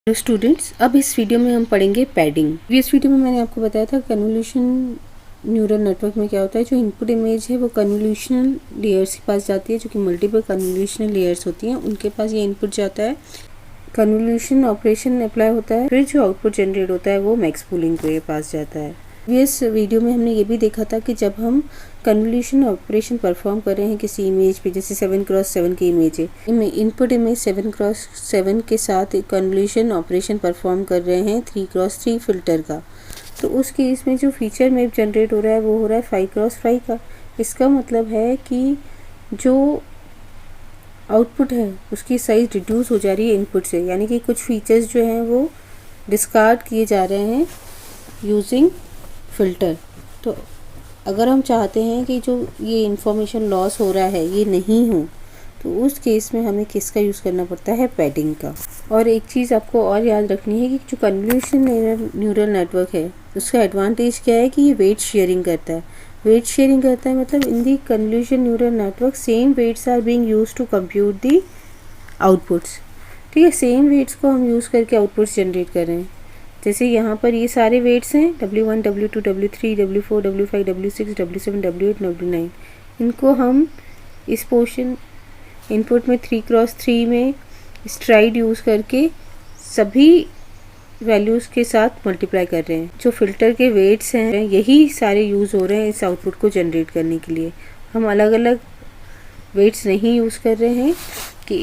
Hello students, अब इस video में हम पढ़ेंगे पैडिंग। इस वीडियो में मैंने आपको बताया था कन्वोल्यूशन न्यूरल नेटवर्क में क्या होता है। जो इनपुट इमेज है वो कन्वोल्यूशनल लेयर्स के पास जाती है, जो कि मल्टीपल कन्वोल्यूशनल लेयर्स होती हैं, उनके पास ये इनपुट जाता है। कन्वोल्यूशन ऑपरेशन अप्लाई होता है, फिर जो आउटपुट जनरेट होता है वो मैक्स पूलिंग के पास जाता है। इस वीडियो में हमने ये भी देखा था कि जब हम कन्वोल्यूशन ऑपरेशन परफॉर्म कर रहे हैं किसी इमेज पे, जैसे 7x7 की इमेज है, इनपुट इमेज 7x7 के साथ कन्वोल्यूशन ऑपरेशन परफॉर्म कर रहे हैं 3x3 फिल्टर का, तो उस केस में जो फीचर मैप जनरेट हो रहा है वो हो रहा है 5x5 का। इसका मतलब है कि जो आउटपुट है उसकी साइज रिड्यूस हो जा रही है इनपुट से, यानी कि कुछ फीचर्स जो हैं वो डिस्कार्ड किए जा रहे हैं यूजिंग फ़िल्टर। तो अगर हम चाहते हैं कि जो ये इंफॉर्मेशन लॉस हो रहा है ये नहीं हो, तो उस केस में हमें किसका यूज़ करना पड़ता है, पैडिंग का। और एक चीज़ आपको और याद रखनी है कि जो कन्वोल्यूशन न्यूरल नेटवर्क है उसका एडवांटेज क्या है कि ये वेट शेयरिंग करता है। वेट शेयरिंग करता है मतलब in the convolution neural network same weights are being used to compute the outputs. ठीक है, सेम वेट्स को हम यूज़ करके आउटपुट्स जनरेट कर रहे हैं। जैसे यहाँ पर ये सारे वेट्स हैं W1, W2, W3, W4, W5, W6, W7, W8, W9। इनको हम इस पोर्शन इनपुट में 3x3 में स्ट्राइड यूज़ करके सभी वैल्यूज़ के साथ मल्टीप्लाई कर रहे हैं। जो फ़िल्टर के वेट्स हैं यही सारे यूज़ हो रहे हैं इस आउटपुट को जनरेट करने के लिए। हम अलग अलग वेट्स नहीं यूज़ कर रहे हैं कि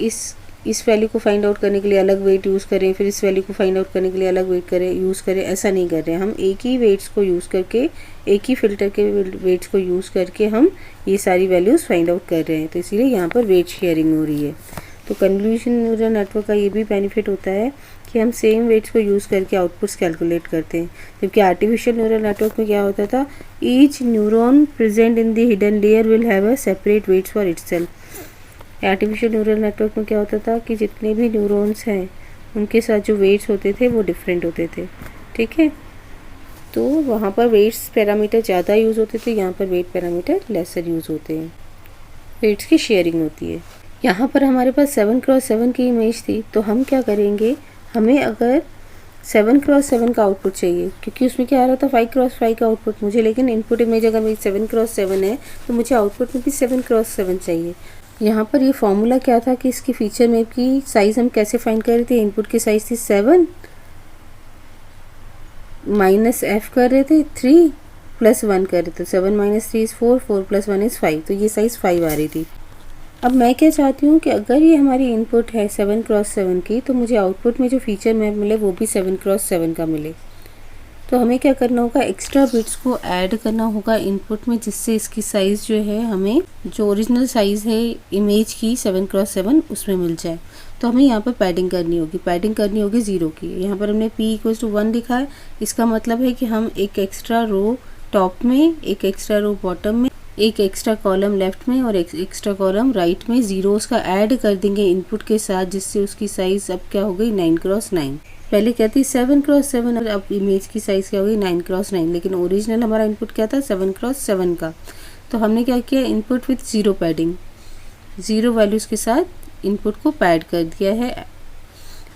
इस वैल्यू को फाइंड आउट करने के लिए अलग वेट यूज़ करें, फिर इस वैल्यू को फाइंड आउट करने के लिए अलग वेट यूज़ करें, ऐसा नहीं कर रहे हैं। हम एक ही वेट्स को यूज़ करके, एक ही फ़िल्टर के वेट्स को यूज़ करके हम ये सारी वैल्यूज़ फाइंड आउट कर रहे हैं, तो इसीलिए यहाँ पर वेट शेयरिंग हो रही है। तो कन्वोल्यूशन न्यूरल नेटवर्क का ये भी बेनिफिट होता है कि हम सेम वेट्स को यूज़ करके आउटपुट्स कैलकुलेट करते हैं। जबकि आर्टिफिशियल न्यूरल नेटवर्क में क्या होता था, each neuron present in the hidden layer will have a separate waits for itself. Artificial neural network में क्या होता था कि जितने भी न्यूरॉन्स हैं उनके साथ जो वेट्स होते थे वो डिफरेंट होते थे। ठीक है, तो वहाँ पर वेट्स पैरामीटर ज़्यादा यूज़ होते थे, यहाँ पर वेट पैरामीटर लेसर यूज़ होते हैं। वेट्स की शेयरिंग होती है। यहाँ पर हमारे पास 7x7 की इमेज थी, तो हम क्या करेंगे, हमें अगर 7x7 का आउटपुट चाहिए, क्योंकि उसमें क्या आ रहा था 5x5 का आउटपुट मुझे, लेकिन इनपुट इमेज अगर मेरी 7x7 है तो मुझे आउटपुट में भी 7x7 चाहिए। यहाँ पर ये फॉर्मूला क्या था कि इसकी फीचर मैप की साइज़ हम कैसे फाइंड कर रहे थे। इनपुट की साइज़ थी 7 माइनस f कर रहे थे 3 प्लस 1 कर रहे थे। 7 माइनस 3 इज़ 4, 4 प्लस 1 इज़ 5, तो ये साइज़ 5 आ रही थी। अब मैं क्या चाहती हूँ कि अगर ये हमारी इनपुट है 7x7 की, तो मुझे आउटपुट में जो फीचर मैप मिले वो भी 7x7 का मिले। तो हमें क्या करना होगा, एक्स्ट्रा बिट्स को ऐड करना होगा इनपुट में, जिससे इसकी साइज़ जो है हमें जो ओरिजिनल साइज़ है इमेज की 7x7 उसमें मिल जाए। तो हमें यहाँ पर पैडिंग करनी होगी, 0 की। यहाँ पर हमने p=1 लिखा है, इसका मतलब है कि हम एक एक्स्ट्रा रो टॉप में, एक एक्स्ट्रा रो बॉटम में, एक एक्स्ट्रा कॉलम लेफ्ट में और एक एक्स्ट्रा कॉलम राइट में ज़ीरोस का ऐड कर देंगे इनपुट के साथ, जिससे उसकी साइज़ अब क्या हो गई 9x9। पहले क्या थी 7x7, और अब इमेज की साइज़ क्या हो गई 9x9, लेकिन ओरिजिनल हमारा इनपुट क्या था 7x7 का। तो हमने क्या किया, इनपुट विथ 0 पैडिंग, 0 वैल्यूज़ के साथ इनपुट को पैड कर दिया है।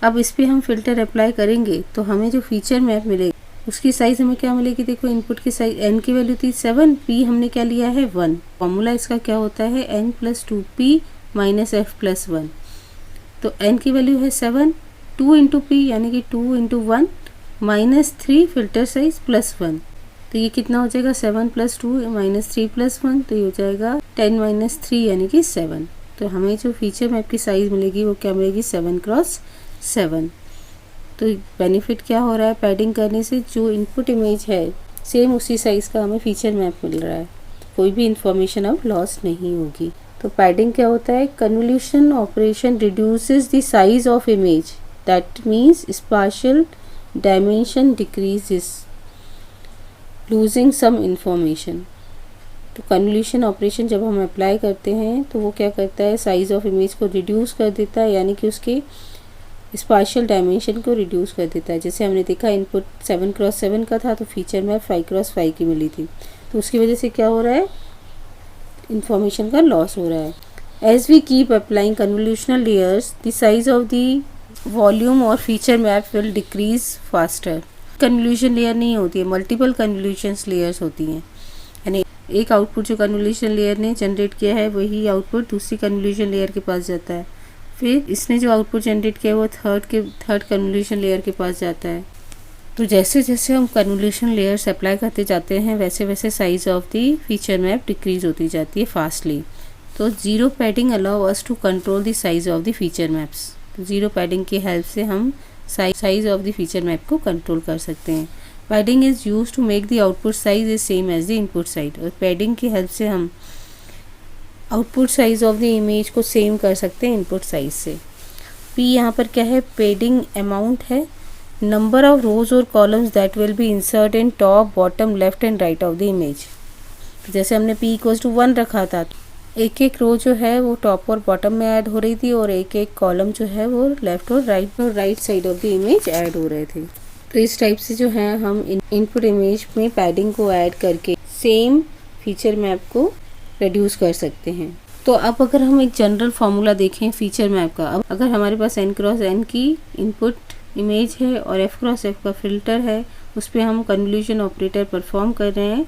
अब इस पर हम फ़िल्टर अप्लाई करेंगे तो हमें जो फीचर मैप मिलेगी उसकी साइज़ हमें क्या मिलेगी। देखो, इनपुट की साइज़ n की वैल्यू थी 7, p हमने क्या लिया है 1। फॉर्मूला इसका क्या होता है, n + 2p - f + 1। तो n की वैल्यू है 7, 2 × p यानी कि 2 × 1 -3 फिल्टर साइज +1। तो ये कितना हो जाएगा, 7 + 2 -3 + 1, तो ये हो जाएगा 10 - 3 यानी कि 7। तो हमें जो फीचर मैप की साइज़ मिलेगी वो क्या मिलेगी, 7x7। तो बेनिफिट क्या हो रहा है पैडिंग करने से, जो इनपुट इमेज है सेम उसी साइज़ का हमें फीचर मैप मिल रहा है, तो कोई भी इंफॉर्मेशन अब लॉस नहीं होगी। तो पैडिंग क्या होता है, convolution operation reduces the size of image, that means spatial dimension decreases losing some information. तो कन्वोल्यूशन ऑपरेशन जब हम अप्लाई करते हैं तो वो क्या करता है, साइज़ ऑफ इमेज को रिड्यूस कर देता है, यानी कि उसके स्पाशियल डायमेंशन को रिड्यूस कर देता है। जैसे हमने देखा इनपुट 7x7 का था तो फीचर मैप 5x5 की मिली थी, तो उसकी वजह से क्या हो रहा है, इंफॉर्मेशन का लॉस हो रहा है। As we keep applying convolutional layers, the size of the volume और feature map will decrease faster. Convolution layer नहीं होती है, मल्टीपल कन्वोल्यूशन लेयर्स होती हैं, यानी एक आउटपुट जो कन्वोल्यूशन लेयर ने जनरेट किया है वही आउटपुट दूसरी कन्वोल्यूशन लेयर के पास जाता है, फिर इसने जो आउटपुट जनरेट किया है वो थर्ड कन्वोल्यूशन लेयर के पास जाता है। तो जैसे जैसे हम कन्वोल्यूशन लेयर्स अप्लाई करते जाते हैं वैसे वैसे size of the feature map decrease होती जाती है फास्टली। तो zero padding allow us to control the size of the feature maps. तो ज़ीरो पैडिंग की हेल्प से हम size of the feature map को कंट्रोल कर सकते हैं। Padding is use to make the output size is same as the input side. और padding की हेल्प से हम output size of the image को सेम कर सकते हैं इनपुट साइज से। पी यहाँ पर क्या है, पैडिंग अमाउंट है, नंबर ऑफ रोज और columns that will be insert in top bottom left and right of the image. जैसे हमने p इक्वल्स टू 1 रखा था, एक एक रो जो है वो टॉप और बॉटम में ऐड हो रही थी और एक एक कॉलम जो है वो लेफ्ट और right side of the image add हो रहे थे। तो इस टाइप से जो है हम इनपुट इमेज में पैडिंग को ऐड करके सेम फीचर मैप को रिड्यूस कर सकते हैं। तो अब अगर हम एक जनरल फार्मूला देखें फीचर मैप का, अब अगर हमारे पास n क्रॉस n की इनपुट इमेज है और f क्रॉस f का फिल्टर है, उस पर हम कन्वोल्यूशन ऑपरेटर परफॉर्म कर रहे हैं,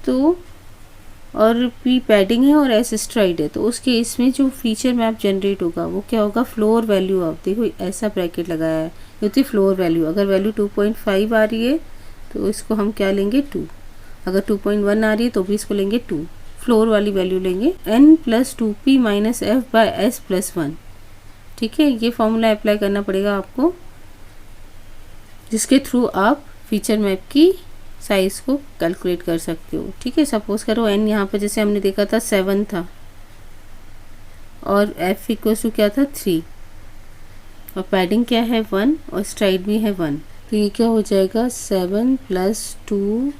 तो और p पैडिंग है और s स्ट्राइड है, तो उस केस में जो फीचर मैप जनरेट होगा वो क्या होगा, फ्लोर वैल्यू ऑफ, देखो ऐसा ब्रैकेट लगाया है, ये होती फ्लोर वैल्यू। अगर वैल्यू 2.5 आ रही है तो इसको हम क्या लेंगे 2, अगर 2.1 आ रही है तो भी इसको लेंगे 2, फ्लोर वाली वैल्यू लेंगे n plus 2p minus f by s plus 1। ठीक है, ये फॉर्मूला अप्लाई करना पड़ेगा आपको, जिसके थ्रू आप फीचर मैप की साइज को कैलकुलेट कर सकते हो। ठीक है, सपोज करो n यहाँ पर जैसे हमने देखा था 7 था और f इक्वल टू क्या था 3 और पैडिंग क्या है 1 और स्ट्राइड भी है 1, तो ये क्या हो जाएगा 7 plus 2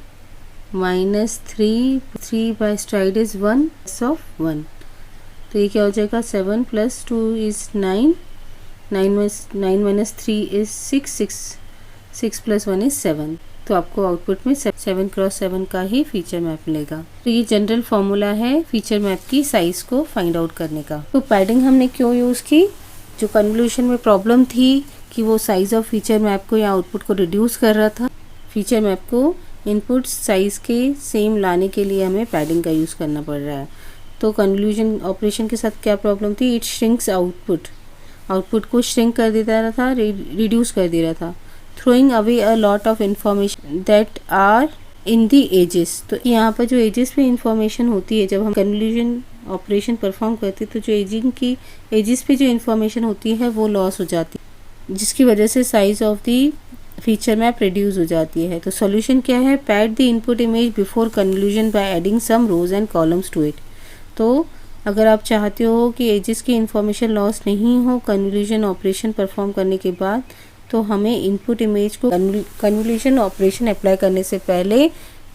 minus 3 by stride is 1 of 1, तो ये क्या हो जाएगा 7 plus 2 is 9 minus 3 is 6 plus 1 is 7। तो आपको आउटपुट में 7 क्रॉस 7 का ही फीचर मैप मिलेगा। तो ये जनरल फॉर्मूला है फीचर मैप की साइज को फाइंड आउट करने का। तो पैडिंग हमने क्यों यूज़ की, जो कन्वोल्यूशन में प्रॉब्लम थी कि वो साइज ऑफ फीचर मैप को या आउटपुट को रिड्यूस कर रहा था, फीचर मैप को इनपुट साइज के सेम लाने के लिए हमें पैडिंग का यूज़ करना पड़ रहा है। तो कन्वोल्यूशन ऑपरेशन के साथ क्या प्रॉब्लम थी, इट श्रिंक्स आउटपुट को श्रिंक कर देता रहा था, रिड्यूस कर दे रहा था, throwing away a lot of information that are in the edges। तो यहाँ पर जो एजेस पे इंफॉर्मेशन होती है, जब हम कन्वोल्यूशन ऑपरेशन परफॉर्म करते हैं तो जो एजेस पे जो इंफॉर्मेशन होती है वो लॉस हो जाती है, जिसकी वजह से size of the feature map reduce हो जाती है। तो सॉल्यूशन क्या है, pad the input image before convolution by adding some rows and columns to it. तो अगर आप चाहते हो कि एजेस की इंफॉर्मेशन लॉस नहीं हो कन्वोल्यूशन ऑपरेशन परफॉर्म करने के बाद, तो हमें इनपुट इमेज को कन्वोल्यूशन ऑपरेशन अप्लाई करने से पहले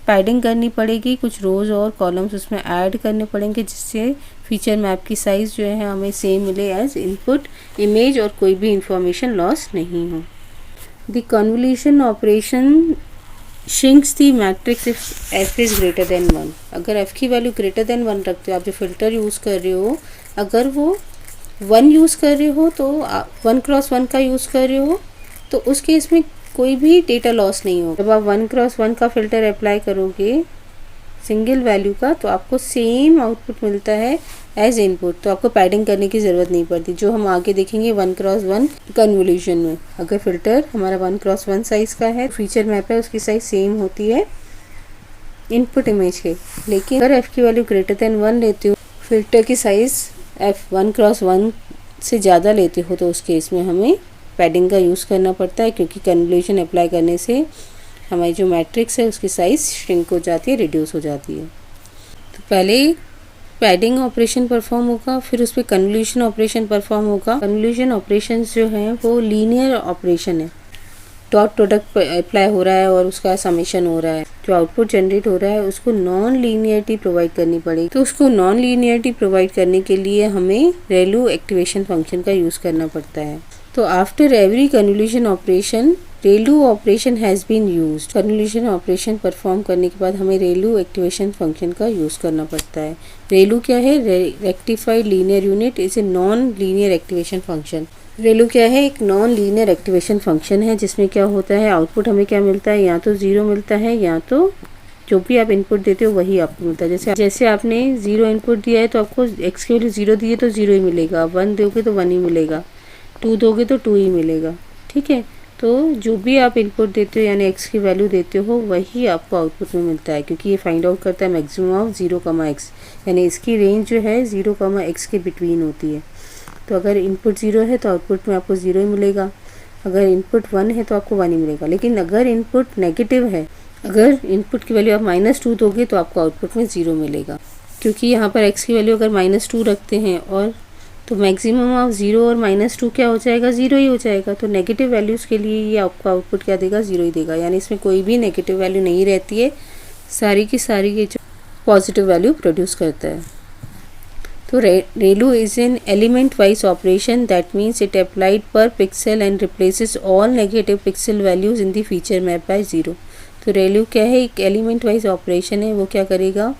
पैडिंग करनी पड़ेगी, कुछ रोज और कॉलम्स उसमें ऐड करने पड़ेंगे, जिससे फीचर मैप की साइज़ जो है हमें सेम मिले एज इनपुट इमेज और कोई भी इंफॉर्मेशन लॉस नहीं हो। The convolution operation shrinks the matrix if f is greater than 1। अगर f की वैल्यू ग्रेटर देन 1 रखते हो, आप जो फिल्टर यूज़ कर रहे हो, अगर वो 1 यूज़ कर रहे हो तो 1 क्रॉस 1 का यूज़ कर रहे हो तो उस केस में कोई भी डेटा लॉस नहीं होगा। जब आप 1 क्रॉस 1 का फिल्टर अप्लाई करोगे सिंगल वैल्यू का, तो आपको सेम आउटपुट मिलता है एज इनपुट, तो आपको पैडिंग करने की ज़रूरत नहीं पड़ती, जो हम आगे देखेंगे 1 क्रॉस 1 कन्वोल्यूशन में। अगर फिल्टर हमारा 1 क्रॉस 1 साइज़ का है, फीचर मैप है, उसकी साइज़ सेम होती है इनपुट इमेज के। लेकिन अगर f की वैल्यू ग्रेटर देन 1 लेते हो, फिल्टर की साइज़ f 1 क्रॉस 1 से ज़्यादा लेते हो, तो उस केस में हमें पैडिंग का यूज़ करना पड़ता है, क्योंकि कन्वोल्यूशन अप्लाई करने से हमारी जो मैट्रिक्स है उसकी साइज़ श्रिंक हो जाती है, रिड्यूस हो जाती है। तो पहले पैडिंग ऑपरेशन परफॉर्म होगा, फिर उस पर कन्वोल्यूशन ऑपरेशन परफॉर्म होगा। कन्वोल्यूशन ऑपरेशन जो हैं वो लीनियर ऑपरेशन है, डॉट प्रोडक्ट अप्लाई हो रहा है और उसका समेशन हो रहा है, जो आउटपुट जनरेट हो रहा है उसको नॉन लीनियरिटी प्रोवाइड करनी पड़ेगी। तो उसको नॉन लीनियरिटी प्रोवाइड करने के लिए हमें रेलू एक्टिवेशन फंक्शन का यूज़ करना पड़ता है। तो after every convolution operation ReLU operation has been used. Convolution operation perform करने के बाद हमें रेलू एक्टिवेशन फंक्शन का यूज़ करना पड़ता है। रेलू क्या है, rectified linear unit is a non linear activation function. ReLU क्या है, एक नॉन लीनियर एक्टिवेशन फंक्शन है जिसमें क्या होता है, आउटपुट हमें क्या मिलता है, या तो 0 मिलता है या तो जो भी आप इनपुट देते हो वही आपको मिलता है। जैसे आपने 0 इनपुट दिया है तो आपको x के वैल्यू 0 दिए तो 0 ही मिलेगा, 1 दोगे तो 1 ही मिलेगा, 2 दोगे तो 2 ही मिलेगा। ठीक है, तो जो भी आप इनपुट देते हो यानी x की वैल्यू देते हो वही आपको आउटपुट में मिलता है, क्योंकि ये फाइंड आउट करता है मैक्सिमम ऑफ 0, x, यानी इसकी रेंज जो है 0, x के बिटवीन होती है। तो अगर इनपुट 0 है तो आउटपुट में आपको 0 ही मिलेगा, अगर इनपुट 1 है तो आपको 1 ही मिलेगा। लेकिन अगर इनपुट नेगेटिव है, अगर इनपुट की वैल्यू आप -2 दोगे तो आपको आउटपुट में 0 मिलेगा, क्योंकि यहाँ पर x की वैल्यू अगर -2 रखते हैं और तो मैक्सिमम ऑफ 0 और -2 क्या हो जाएगा, 0 ही हो जाएगा। तो नेगेटिव वैल्यूज़ के लिए ये आपका आउटपुट क्या देगा, 0 ही देगा, यानी इसमें कोई भी नेगेटिव वैल्यू नहीं रहती है, सारी की सारी ये जो पॉजिटिव वैल्यू प्रोड्यूस करता है। तो ReLU is an element wise operation, that means it applied per pixel and replaces all negative pixel values in the feature map by 0। तो रेलू क्या है, एक एलिमेंट वाइज ऑपरेशन है, वो क्या करेगा,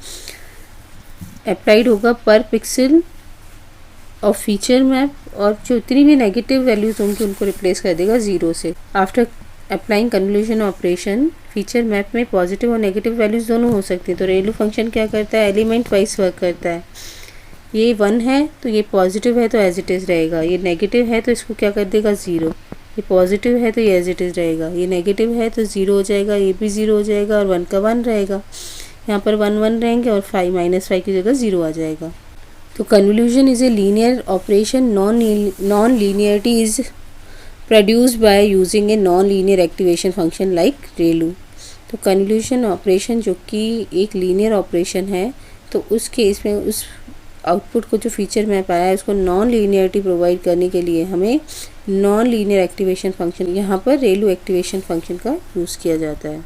अप्लाइड होगा पर पिक्सल ऑफ फीचर मैप, और जो इतनी भी नेगेटिव वैल्यूज होंगी उनको रिप्लेस कर देगा 0 से। After applying convolution operation, feature map में पॉजिटिव और नेगेटिव वैल्यूज दोनों हो सकती है। तो रेलू फंक्शन क्या करता है, एलिमेंट वाइज वर्क करता है। ये 1 है तो ये पॉजिटिव है तो एज इट इज़ रहेगा, ये नेगेटिव है तो इसको क्या कर देगा 0, ये पॉजिटिव है तो ये एज इट इज़ रहेगा, ये नेगेटिव है तो 0 हो जाएगा, ये भी 0 हो जाएगा और 1 का 1 रहेगा, यहाँ पर 1 1 रहेंगे और 5 -5 की जगह 0 आ जाएगा। तो convolution is a linear operation, non linearity is produced by using a non linear activation function like ReLU. तो कन्वोल्यूशन ऑपरेशन जो कि एक लीनियर ऑपरेशन है, तो उस केस में उस आउटपुट को जो फीचर मैप आया है उसको नॉन लीनियरिटी प्रोवाइड करने के लिए हमें नॉन लीनियर एक्टिवेशन फंक्शन, यहाँ पर रेलू एक्टिवेशन फंक्शन का यूज़ किया जाता है।